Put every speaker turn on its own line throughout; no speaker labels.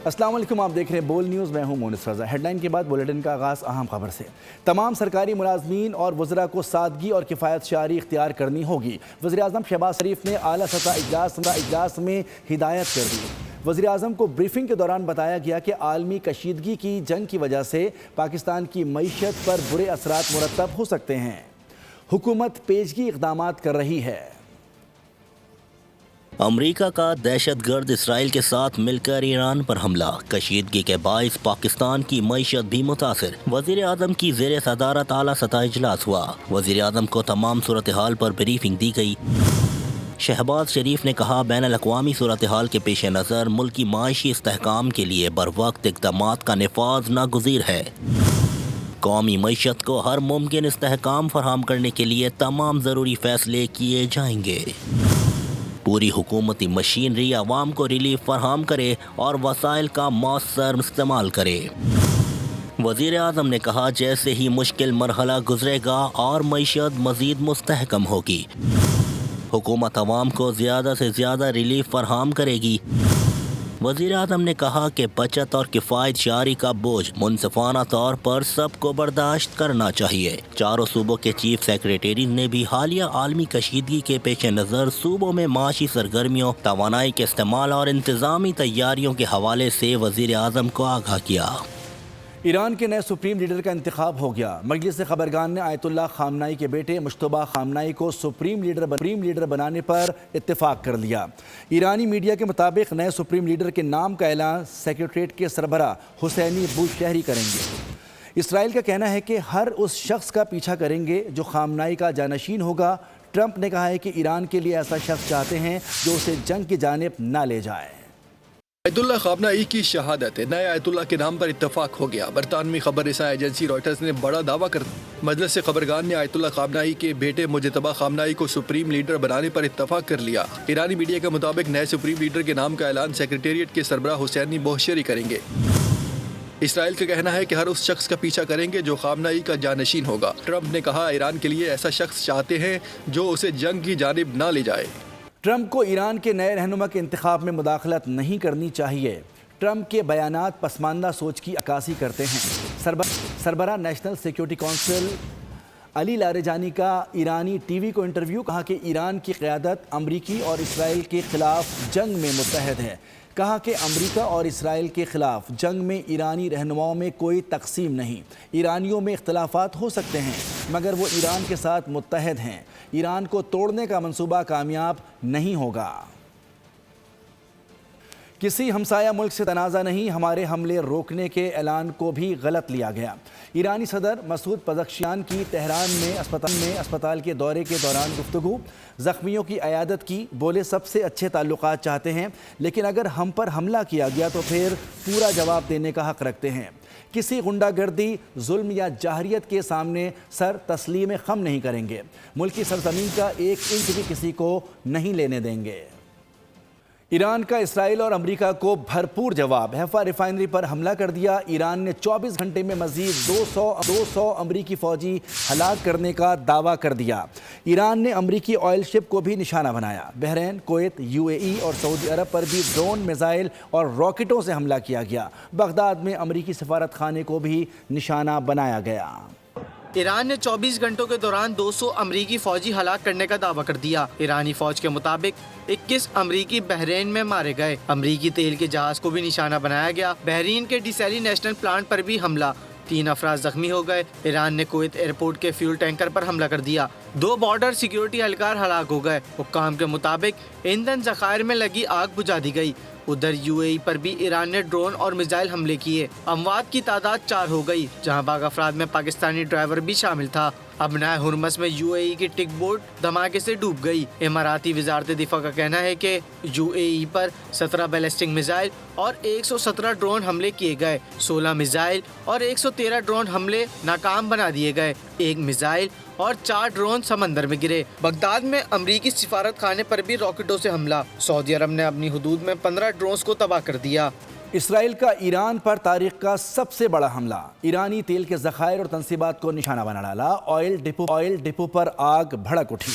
السلام علیکم، آپ دیکھ رہے ہیں بول نیوز، میں ہوں مونس رضا۔ ہیڈ لائن کے بعد بلیٹن کا آغاز اہم خبر سے۔ تمام سرکاری ملازمین اور وزراء کو سادگی اور کفایت شعاری اختیار کرنی ہوگی۔ وزیر اعظم شہباز شریف نے اعلیٰ سطح اجلاس میں ہدایت کر دی۔ وزیر اعظم کو بریفنگ کے دوران بتایا گیا کہ عالمی کشیدگی کی جنگ کی وجہ سے پاکستان کی معیشت پر برے اثرات مرتب ہو سکتے ہیں۔ حکومت پیشگی اقدامات کر رہی ہے۔
امریکہ کا دہشت گرد اسرائیل کے ساتھ مل کر ایران پر حملہ، کشیدگی کے باعث پاکستان کی معیشت بھی متاثر۔ وزیر اعظم کی زیر صدارت اعلیٰ سطح اجلاس ہوا۔ وزیر اعظم کو تمام صورتحال پر بریفنگ دی گئی۔ شہباز شریف نے کہا، بین الاقوامی صورتحال کے پیش نظر ملکی معاشی استحکام کے لیے بروقت اقدامات کا نفاذ ناگزیر ہے۔ قومی معیشت کو ہر ممکن استحکام فراہم کرنے کے لیے تمام ضروری فیصلے کیے جائیں گے۔ پوری حکومتی مشینری عوام کو ریلیف فراہم کرے اور وسائل کا مؤثر استعمال کرے۔ وزیر اعظم نے کہا، جیسے ہی مشکل مرحلہ گزرے گا اور معیشت مزید مستحکم ہوگی، حکومت عوام کو زیادہ سے زیادہ ریلیف فراہم کرے گی۔ وزیر اعظم نے کہا کہ بچت اور کفایت شعاری کا بوجھ منصفانہ طور پر سب کو برداشت کرنا چاہیے۔ چاروں صوبوں کے چیف سیکریٹریز نے بھی حالیہ عالمی کشیدگی کے پیش نظر صوبوں میں معاشی سرگرمیوں، توانائی کے استعمال اور انتظامی تیاریوں کے حوالے سے وزیر اعظم کو آگاہ کیا۔
ایران کے نئے سپریم لیڈر کا انتخاب ہو گیا۔ مجلس خبرگان نے آیت اللہ خامنائی کے بیٹے مجتبیٰ خامنائی کو سپریم لیڈر بنانے پر اتفاق کر لیا۔ ایرانی میڈیا کے مطابق نئے سپریم لیڈر کے نام کا اعلان سیکریٹریٹ کے سربراہ حسینی بوشہری کریں گے۔ اسرائیل کا کہنا ہے کہ ہر اس شخص کا پیچھا کریں گے جو خامنائی کا جانشین ہوگا۔ ٹرمپ نے کہا ہے کہ ایران کے لیے ایسا شخص چاہتے ہیں جو اسے جنگ کی جانب نہ لے جائے۔
آیت اللہ خامنائی کی شہادت، نئے آیت اللہ کے نام پر اتفاق ہو گیا۔ برطانوی خبر رساں ایجنسی رائٹرز نے بڑا دعویٰ کر مجلس خبرگان نے آیت اللہ خامنائی کے بیٹے مجتبیٰ خامنائی کو سپریم لیڈر بنانے پر اتفاق کر لیا۔ ایرانی میڈیا کے مطابق نئے سپریم لیڈر کے نام کا اعلان سیکریٹریٹ کے سربراہ حسینی بوشہری کریں گے۔ اسرائیل کا کہنا ہے کہ ہر اس شخص کا پیچھا کریں گے جو خامنائی کا جانشین ہوگا۔ ٹرمپ نے کہا، ایران کے لیے ایسا شخص چاہتے ہیں جو اسے جنگ کی جانب نہ لے جائے۔
ٹرمپ کو ایران کے نئے رہنما کے انتخاب میں مداخلت نہیں کرنی چاہیے۔ ٹرمپ کے بیانات پسماندہ سوچ کی عکاسی کرتے ہیں۔ سربراہ نیشنل سیکیورٹی کونسل علی لاریجانی کا ایرانی ٹی وی کو انٹرویو، کہا کہ ایران کی قیادت امریکی اور اسرائیل کے خلاف جنگ میں متحد ہے۔ کہا کہ امریکہ اور اسرائیل کے خلاف جنگ میں ایرانی رہنماؤں میں کوئی تقسیم نہیں۔ ایرانیوں میں اختلافات ہو سکتے ہیں مگر وہ ایران کے ساتھ متحد ہیں۔ ایران کو توڑنے کا منصوبہ کامیاب نہیں ہوگا۔ کسی ہمسایہ ملک سے تنازع نہیں، ہمارے حملے روکنے کے اعلان کو بھی غلط لیا گیا۔ ایرانی صدر مسعود پزشکیان کی تہران میں اسپتال کے دورے کے دوران گفتگو، زخمیوں کی عیادت کی، بولے سب سے اچھے تعلقات چاہتے ہیں لیکن اگر ہم پر حملہ کیا گیا تو پھر پورا جواب دینے کا حق رکھتے ہیں۔ کسی غنڈہ گردی، ظلم یا جاہریت کے سامنے سر تسلیم خم نہیں کریں گے۔ ملکی سرزمین کا ایک انچ بھی کسی کو نہیں لینے دیں گے۔ ایران کا اسرائیل اور امریکہ کو بھرپور جواب، حیفا ریفائنری پر حملہ کر دیا۔ ایران نے 24 گھنٹے میں مزید 200 امریکی فوجی ہلاک کرنے کا دعویٰ کر دیا۔ ایران نے امریکی آئل شپ کو بھی نشانہ بنایا۔ بحرین، کویت، UAE اور سعودی عرب پر بھی ڈرون، میزائل اور راکٹوں سے حملہ کیا گیا۔ بغداد میں امریکی سفارت خانے کو بھی نشانہ بنایا گیا۔
ایران نے 24 گھنٹوں کے دوران 200 امریکی فوجی ہلاک کرنے کا دعویٰ کر دیا۔ ایرانی فوج کے مطابق 21 امریکی بحرین میں مارے گئے۔ امریکی تیل کے جہاز کو بھی نشانہ بنایا گیا۔ بحرین کے ڈیسیلی نیشنل پلانٹ پر بھی حملہ، 3 افراد زخمی ہو گئے۔ ایران نے کویت ایئرپورٹ کے فیول ٹینکر پر حملہ کر دیا، 2 بارڈر سیکیورٹی اہلکار ہلاک ہو گئے۔ حکام کے مطابق ایندھن ذخائر میں لگی آگ بجھا دی گئی۔ ادھر UAE پر بھی ایران نے ڈرون اور میزائل حملے کیے۔ اموات کی تعداد 4 ہو گئی، جہاں باغ افراد میں پاکستانی ڈرائیور بھی شامل تھا۔ ابنائے ہرمز میں UAE کی ٹک بوٹ دھماکے سے ڈوب گئی۔ اماراتی وزارت دفاع کا کہنا ہے کہ UAE پر 17 بیلسٹک میزائل اور 117 ڈرون حملے کیے گئے۔ 16 میزائل اور 113 ڈرون حملے ناکام بنا دیے گئے۔ 1 میزائل اور 4 ڈرون سمندر میں گرے۔ بغداد میں امریکی سفارت خانے پر بھی راکٹوں سے حملہ۔ سعودی عرب نے اپنی حدود میں 15 ڈرونز کو تباہ کر دیا۔
اسرائیل کا ایران پر تاریخ کا سب سے بڑا حملہ، ایرانی تیل کے ذخائر اور تنصیبات کو نشانہ بنا ڈالا۔ آئل ڈپو پر آگ بھڑک اٹھی۔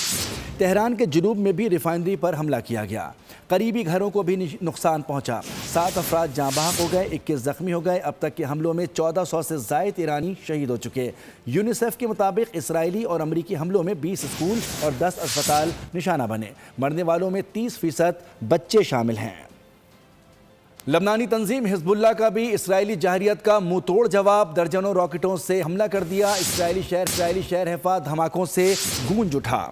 تہران کے جنوب میں بھی ریفائنری پر حملہ کیا گیا، قریبی گھروں کو بھی نقصان پہنچا، 7 افراد جاں بحق ہو گئے، 21 زخمی ہو گئے۔ اب تک کے حملوں میں 1400 سے زائد ایرانی شہید ہو چکے۔ یونیسیف کے مطابق اسرائیلی اور امریکی حملوں میں 20 اسکول اور 10 اسپتال نشانہ بنے، مرنے والوں میں 30% بچے شامل ہیں۔ لبنانی تنظیم حزب اللہ کا بھی اسرائیلی جارحیت کا منہ توڑ جواب، درجنوں راکٹوں سے حملہ کر دیا، اسرائیلی شہر حیفا دھماکوں سے گونج اٹھا۔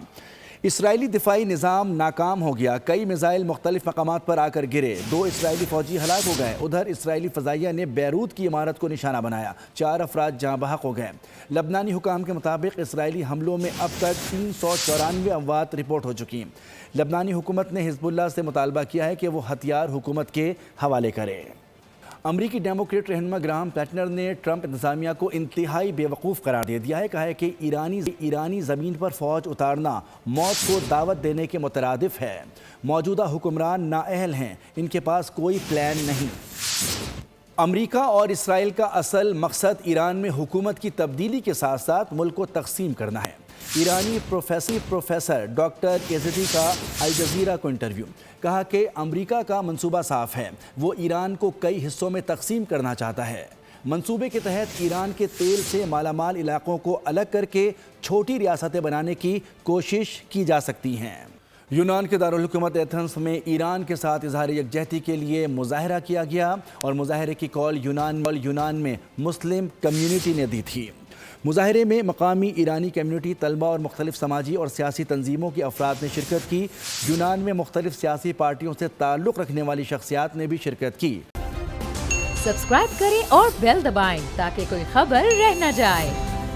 اسرائیلی دفاعی نظام ناکام ہو گیا، کئی میزائل مختلف مقامات پر آ کر گرے، 2 اسرائیلی فوجی ہلاک ہو گئے۔ ادھر اسرائیلی فضائیہ نے بیروت کی عمارت کو نشانہ بنایا، 4 افراد جاں بحق ہو گئے۔ لبنانی حکام کے مطابق اسرائیلی حملوں میں اب تک 394 اموات رپورٹ ہو چکی۔ لبنانی حکومت نے حزب اللہ سے مطالبہ کیا ہے کہ وہ ہتھیار حکومت کے حوالے کرے۔ امریکی ڈیموکریٹ رہنما گراہم پیٹنر نے ٹرمپ انتظامیہ کو انتہائی بیوقوف قرار دے دیا ہے، کہا ہے کہ ایرانی زمین پر فوج اتارنا موت کو دعوت دینے کے مترادف ہے۔ موجودہ حکمران نااہل ہیں، ان کے پاس کوئی پلان نہیں۔ امریکہ اور اسرائیل کا اصل مقصد ایران میں حکومت کی تبدیلی کے ساتھ ساتھ ملک کو تقسیم کرنا ہے۔ ایرانی پروفیسر ڈاکٹر یزدی کا الجزیرہ کو انٹرویو، کہا کہ امریکہ کا منصوبہ صاف ہے، وہ ایران کو کئی حصوں میں تقسیم کرنا چاہتا ہے۔ منصوبے کے تحت ایران کے تیل سے مالا مال علاقوں کو الگ کر کے چھوٹی ریاستیں بنانے کی کوشش کی جا سکتی ہیں۔ یونان کے دارالحکومت ایتھنز میں ایران کے ساتھ اظہار یکجہتی کے لیے مظاہرہ کیا گیا، اور مظاہرے کی کال یونان میں مسلم کمیونٹی نے دی تھی۔ مظاہرے میں مقامی ایرانی کمیونٹی، طلبہ اور مختلف سماجی اور سیاسی تنظیموں کے افراد نے شرکت کی۔ یونان میں مختلف سیاسی پارٹیوں سے تعلق رکھنے والی شخصیات نے بھی شرکت کی۔
سبسکرائب کریں اور بیل دبائیں تاکہ کوئی خبر رہ نہ جائے۔